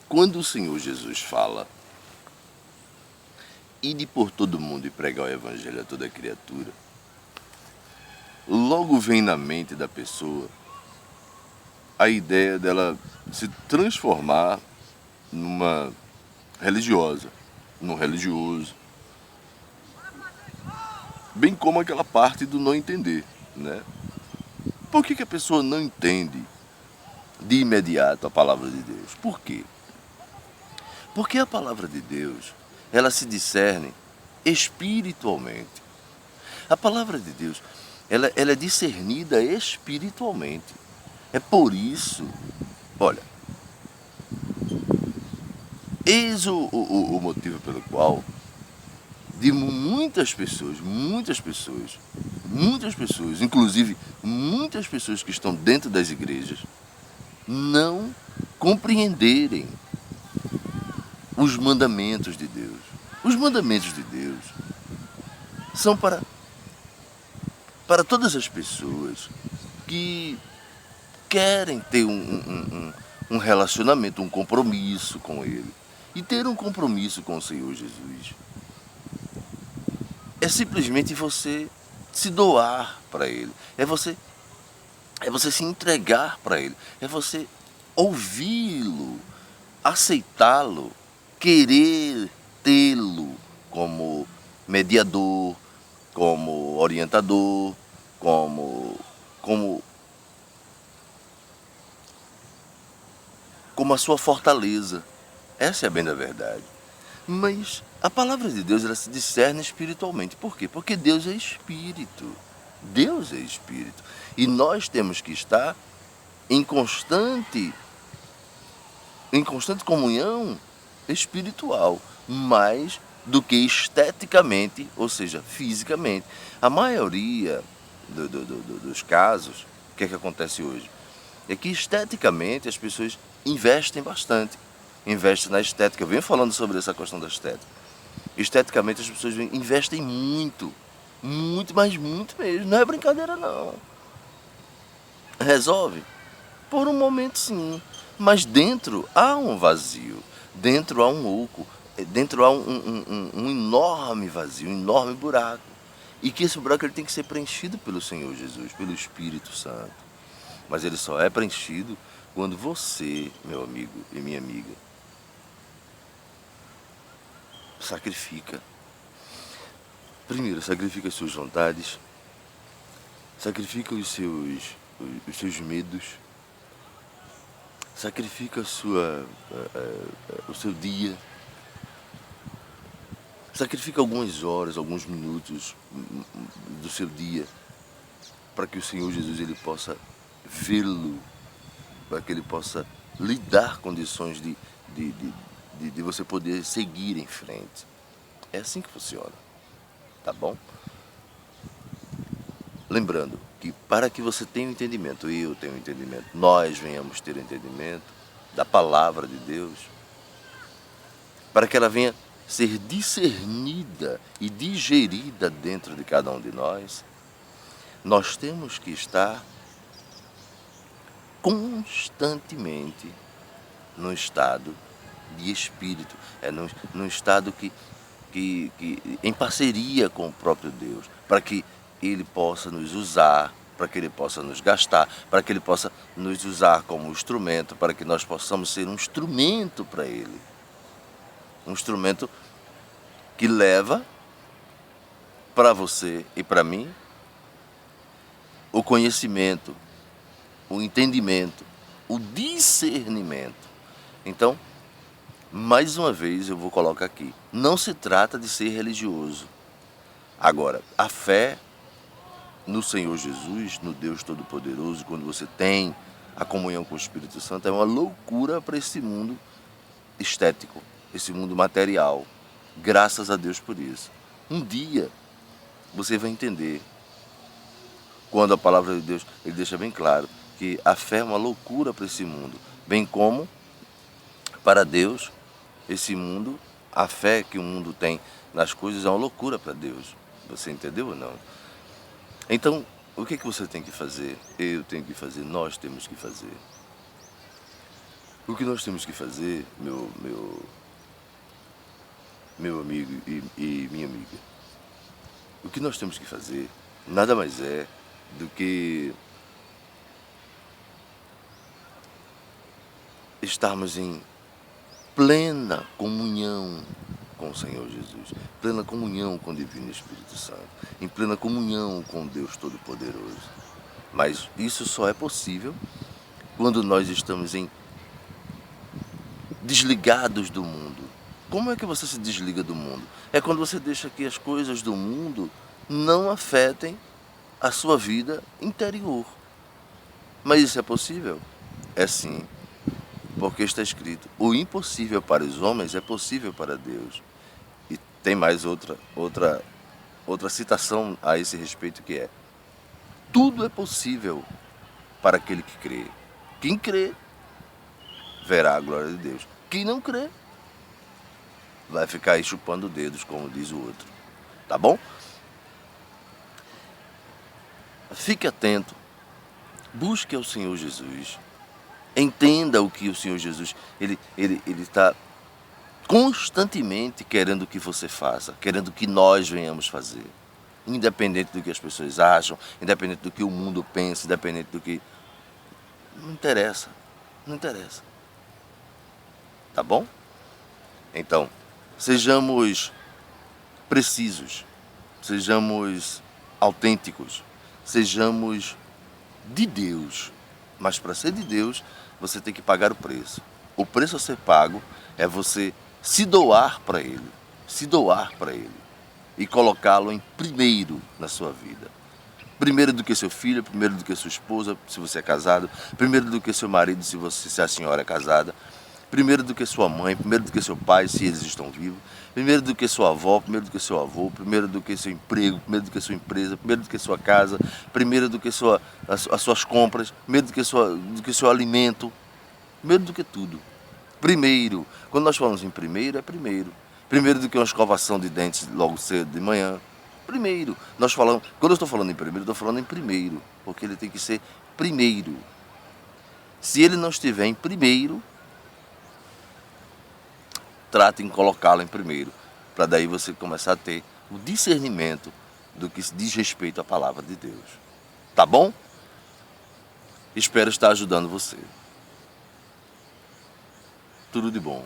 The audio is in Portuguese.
Quando o Senhor Jesus fala, ide por todo mundo e pregar o evangelho a toda criatura, logo vem na mente da pessoa a ideia dela se transformar numa religiosa, num religioso, bem como aquela parte do não entender, né? Por que a pessoa não entende de imediato a palavra de Deus? Por quê? Porque a palavra de Deus, ela se discerne espiritualmente. A palavra de Deus, ela é discernida espiritualmente. É por isso, olha, eis o motivo pelo qual de muitas pessoas, inclusive muitas pessoas que estão dentro das igrejas, não compreenderem os mandamentos de Deus. Os mandamentos de Deus são para todas as pessoas que querem ter um relacionamento, um compromisso com Ele. E ter um compromisso com o Senhor Jesus é simplesmente você se doar para Ele. É você se entregar para Ele. É você ouvi-lo, aceitá-lo, querer tê-lo como mediador, como orientador, como a sua fortaleza. Essa é a bem da verdade. Mas a palavra de Deus, ela se discerne espiritualmente. Por quê? Porque Deus é espírito. Deus é espírito. E nós temos que estar em constante comunhão espiritual, mais do que esteticamente, ou seja, fisicamente. A maioria dos casos, o que é que acontece hoje? É que esteticamente as pessoas investem bastante. Investem na estética. Eu venho falando sobre essa questão da estética. Esteticamente as pessoas investem muito. Muito, mas muito mesmo. Não é brincadeira não. Resolve? Por um momento sim. Mas dentro há um vazio. Dentro há um oco. Dentro há um enorme vazio, um enorme buraco. E que esse buraco ele tem que ser preenchido pelo Senhor Jesus, pelo Espírito Santo. Mas ele só é preenchido quando você, meu amigo e minha amiga, sacrifica. Primeiro, sacrifica as suas vontades, sacrifica os seus medos, sacrifica o seu dia, sacrifica algumas horas, alguns minutos do seu dia, para que o Senhor Jesus ele possa vê-lo, para que ele possa lhe dar condições de você poder seguir em frente. É assim que funciona, tá bom? Lembrando que para que você tenha um entendimento, eu tenho um entendimento, nós venhamos ter um entendimento da palavra de Deus, para que ela venha ser discernida e digerida dentro de cada um de nós, nós temos que estar constantemente no estado de espírito, num estado que em parceria com o próprio Deus, para que Ele possa nos usar, para que Ele possa nos gastar, para que Ele possa nos usar como instrumento, para que nós possamos ser um instrumento para Ele. Um instrumento que leva para você e para mim o conhecimento, o entendimento, o discernimento. Então, mais uma vez eu vou colocar aqui, não se trata de ser religioso. Agora, a fé no Senhor Jesus, no Deus Todo-Poderoso, quando você tem a comunhão com o Espírito Santo, é uma loucura para esse mundo estético, esse mundo material. Graças a Deus por isso. Um dia você vai entender, quando a palavra de Deus ele deixa bem claro que a fé é uma loucura para esse mundo, bem como para Deus, esse mundo, a fé que o mundo tem nas coisas é uma loucura para Deus. Você entendeu ou não? Então, o que você tem que fazer? Eu tenho que fazer, nós temos que fazer. O que nós temos que fazer, meu amigo e minha amiga, o que nós temos que fazer nada mais é do que estarmos em plena comunhão com o Senhor Jesus, plena comunhão com o Divino Espírito Santo, em plena comunhão com Deus Todo-Poderoso. Mas isso só é possível quando nós estamos desligados do mundo. Como é que você se desliga do mundo? É quando você deixa que as coisas do mundo não afetem a sua vida interior. Mas isso é possível? É sim, porque está escrito: o impossível para os homens é possível para Deus. E tem mais outra citação a esse respeito, que é: tudo é possível para aquele que crê. Quem crê verá a glória de Deus. Quem não crê vai ficar aí chupando dedos, como diz o outro. Tá bom? Fique atento. Busque ao Senhor Jesus. Entenda o que o Senhor Jesus, ele está constantemente querendo que você faça, querendo que nós venhamos fazer. Independente do que as pessoas acham, independente do que o mundo pensa, independente do que... Não interessa. Não interessa. Tá bom? Então, sejamos precisos, sejamos autênticos, sejamos de Deus. Mas para ser de Deus, você tem que pagar o preço. O preço a ser pago é você se doar para Ele, se doar para Ele e colocá-lo em primeiro na sua vida. Primeiro do que seu filho, primeiro do que sua esposa, se você é casado, primeiro do que seu marido, se a senhora é casada, primeiro do que sua mãe, primeiro do que seu pai, se eles estão vivos, primeiro do que sua avó, primeiro do que seu avô, primeiro do que seu emprego, primeiro do que sua empresa, primeiro do que sua casa, primeiro do que as suas compras, primeiro do que seu alimento, primeiro do que tudo. Primeiro, quando nós falamos em primeiro, é primeiro. Primeiro do que uma escovação de dentes logo cedo de manhã. Primeiro, nós falamos, quando eu estou falando em primeiro, eu estou falando em primeiro, porque ele tem que ser primeiro. Se ele não estiver em primeiro, trate em colocá-lo em primeiro, para daí você começar a ter o discernimento do que diz respeito à palavra de Deus. Tá bom? Espero estar ajudando você. Tudo de bom.